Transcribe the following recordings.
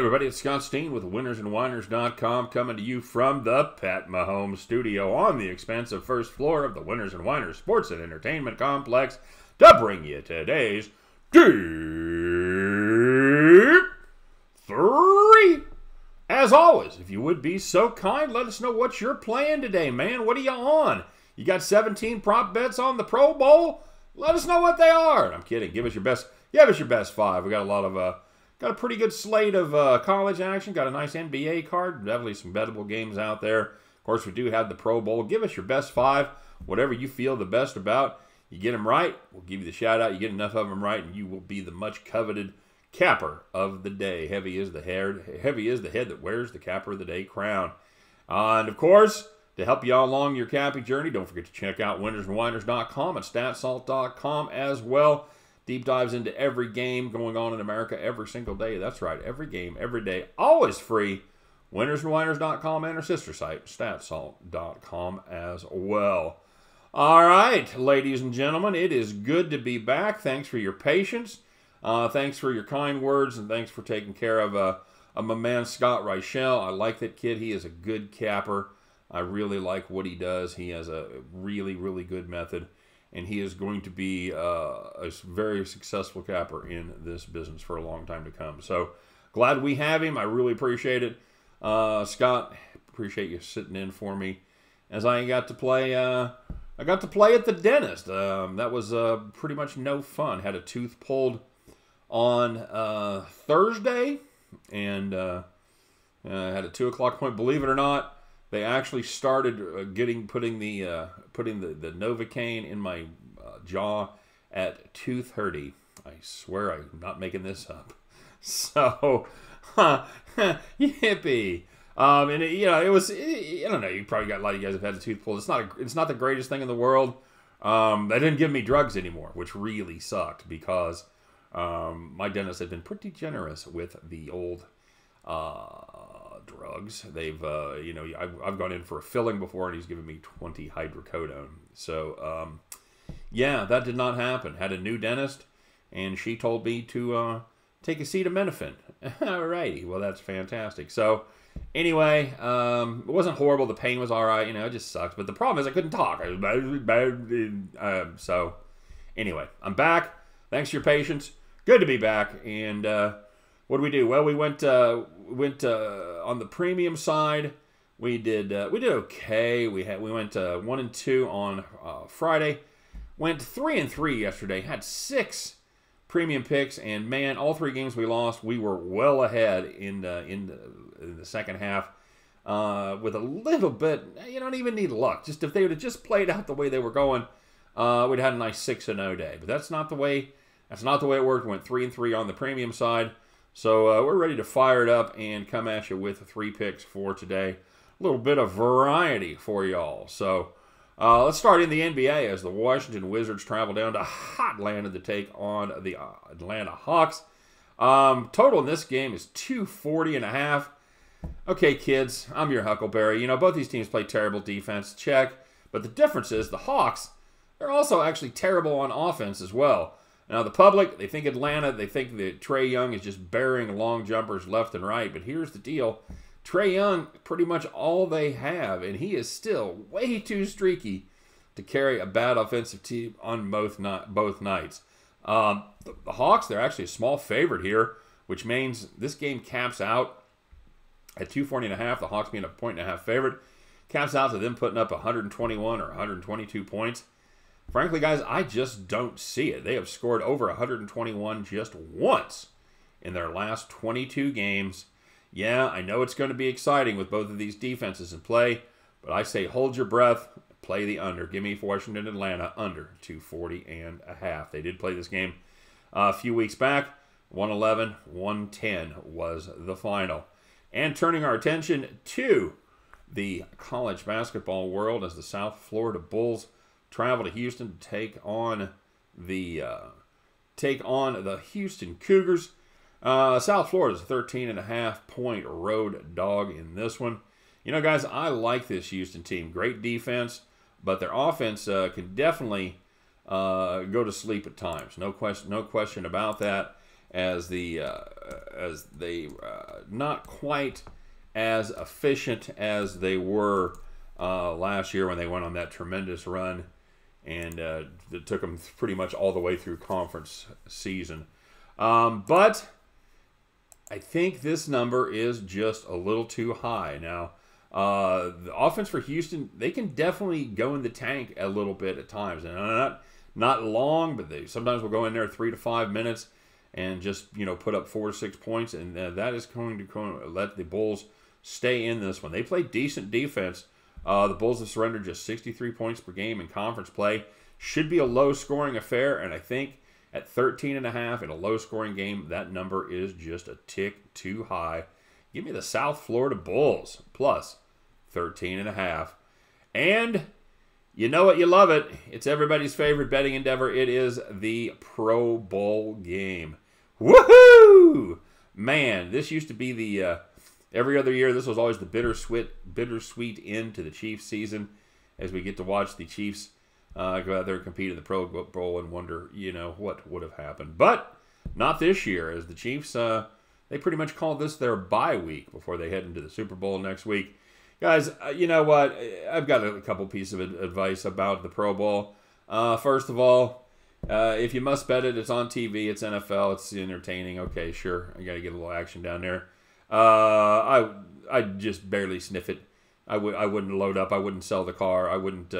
everybody, it's Scott Steen with winnersandwhiners.com coming to you from the Pat Mahomes studio on the expansive first floor of the Winners and Whiners Sports and Entertainment Complex to bring you today's Deep 3. As always, if you would be so kind, let us know what you're playing today, man. What are you on? You got 17 prop bets on the Pro Bowl? Let us know what they are. I'm kidding. Give us your best 5. We got a lot of got a pretty good slate of college action. Got a nice NBA card. Definitely some bettable games out there. Of course, we do have the Pro Bowl. Give us your best 5, whatever you feel the best about. You get them right, we'll give you the shout out. You get enough of them right, and you will be the much coveted capper of the day. Heavy is the head that wears the capper of the day crown. And of course, to help you along your capping journey, don't forget to check out winnersandwhiners.com and statsalt.com as well. Deep dives into every game going on in America every single day. That's right, every game, every day, always free. Winnersandwhiners.com and our sister site, statsalt.com as well. All right, ladies and gentlemen, it is good to be back. Thanks for your patience. Thanks for your kind words, and thanks for taking care of my man, Scott Reichel. I like that kid. He is a good capper. I really like what he does. He has a really, really good method, and he is going to be a very successful capper in this business for a long time to come. So glad we have him. I really appreciate it. Scott, appreciate you sitting in for me as I got to play. I got to play at the dentist. That was pretty much no fun. Had a tooth pulled on Thursday, and had a 2 o'clock point. Believe it or not, they actually started putting the Novocaine in my jaw at 2:30. I swear I'm not making this up. So, yippee. And it was, I don't know, you probably got a lot of you guys have had the tooth pulled. It's not the greatest thing in the world. They didn't give me drugs anymore, which really sucked because my dentist had been pretty generous with the old drugs. They've, I've gone in for a filling before, and he's given me 20 hydrocodone. So, yeah, that did not happen. Had a new dentist, and she told me to take acetaminophen. All righty, well, that's fantastic. So, anyway, it wasn't horrible. The pain was all right. It just sucked. But the problem is I couldn't talk. So, anyway, I'm back. Thanks for your patience. Good to be back. And what did we do? Well, we went on the premium side. We did okay. We went 1-2 on Friday. Went 3-3 yesterday. Had 6 premium picks, and man, all 3 games we lost. We were well ahead in the second half with a little bit. You don't even need luck. Just if they would have just played out the way they were going, we'd had a nice 6-0 day. But that's not the way. That's not the way it worked. We went 3-3 on the premium side. So we're ready to fire it up and come at you with 3 picks for today. A little bit of variety for y'all. So let's start in the NBA as the Washington Wizards travel down to Atlanta to take on the Atlanta Hawks. Total in this game is 240.5. Okay, kids, I'm your Huckleberry. Both these teams play terrible defense. Check. But the difference is the Hawks, they're also actually terrible on offense as well. Now, the public, they think Atlanta, they think that Trae Young is just burying long jumpers left and right. But here's the deal. Trae Young, pretty much all they have, and he is still way too streaky to carry a bad offensive team on both nights. The Hawks, they're actually a small favorite here, which means this game caps out at 240.5. The Hawks being a 1.5 favorite. Caps out to them putting up 121 or 122 points. Frankly, guys, I just don't see it. They have scored over 121 just once in their last 22 games. Yeah, I know it's going to be exciting with both of these defenses in play, but I say hold your breath, play the under. Give me Washington, Atlanta, under 240.5. They did play this game a few weeks back. 111, 110 was the final. And turning our attention to the college basketball world as the South Florida Bulls travel to Houston to take on the Houston Cougars. South Florida is a 13.5-point road dog in this one. Guys, I like this Houston team. Great defense, but their offense can definitely go to sleep at times. No question about that. as they not quite as efficient as they were last year when they went on that tremendous run, and it took them pretty much all the way through conference season. But I think this number is just a little too high. Now, the offense for Houston, they can definitely go in the tank a little bit at times, and not long, but they sometimes will go in there 3 to 5 minutes and just, you know, put up 4 to 6 points, and that is going to let the Bulls stay in this one. They play decent defense. The Bulls have surrendered just 63 points per game in conference play. Should be a low-scoring affair, and I think at 13.5 in a low-scoring game, that number is just a tick too high. Give me the South Florida Bulls plus 13.5. And you know it, you love it. It's everybody's favorite betting endeavor. It is the Pro Bowl game. Woohoo! Man, this used to be the every other year. This was always the bittersweet end to the Chiefs season, as we get to watch the Chiefs go out there and compete in the Pro Bowl and wonder, you know, what would have happened. But not this year, as the Chiefs, they pretty much call this their bye week before they head into the Super Bowl next week. Guys, you know what? I've got a couple pieces of advice about the Pro Bowl. First of all, if you must bet it, it's on TV, it's NFL, it's entertaining. Okay, sure, I got to get a little action down there. I'd just barely sniff it. I wouldn't load up. I wouldn't sell the car. I wouldn't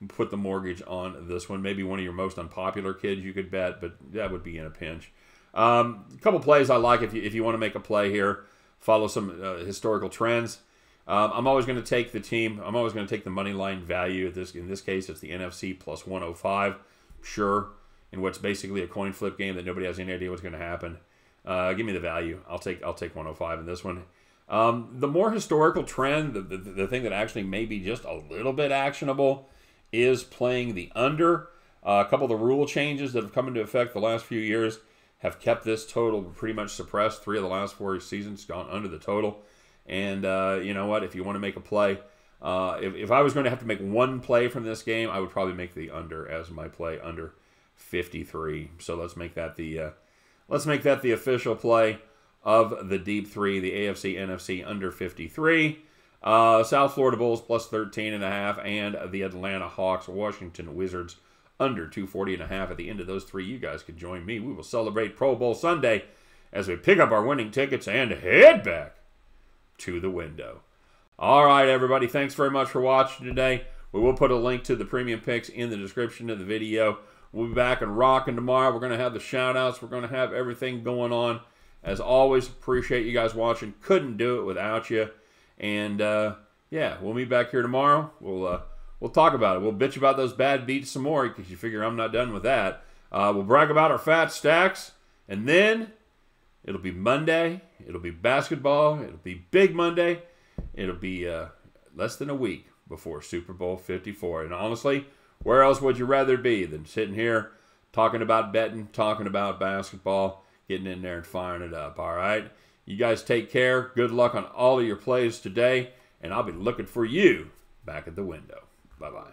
put the mortgage on this one. Maybe one of your most unpopular kids you could bet, but that would be in a pinch. A couple plays I like if you want to make a play here. Follow some historical trends. I'm always going to take the team. I'm always going to take the money line value. In this case, it's the NFC plus 105. Sure, in what's basically a coin flip game that nobody has any idea what's going to happen. Give me the value. I'll take 105 in this one. The more historical trend, the thing that actually may be just a little bit actionable, is playing the under. A couple of the rule changes that have come into effect the last few years have kept this total pretty much suppressed. 3 of the last 4 seasons gone under the total. And you know what? If you want to make a play, if I was going to have to make one play from this game, I would probably make the under as my play, under 53. So let's make that the official play of the Deep 3, the AFC, NFC under 53. South Florida Bulls plus 13.5, and the Atlanta Hawks, Washington Wizards under 240.5. At the end of those 3, you guys can join me. We will celebrate Pro Bowl Sunday as we pick up our winning tickets and head back to the window. All right, everybody. Thanks very much for watching today. We will put a link to the premium picks in the description of the video. We'll be back and rocking tomorrow. We're going to have the shout-outs. We're going to have everything going on. As always, appreciate you guys watching. Couldn't do it without you. And, yeah, we'll meet back here tomorrow. We'll talk about it. We'll bitch about those bad beats some more because you figure I'm not done with that. We'll brag about our fat stacks. And then it'll be Monday. It'll be basketball. It'll be Big Monday. It'll be less than a week before Super Bowl 54. And honestly, where else would you rather be than sitting here talking about betting, talking about basketball, getting in there and firing it up, all right? You guys take care. Good luck on all of your plays today, and I'll be looking for you back at the window. Bye-bye.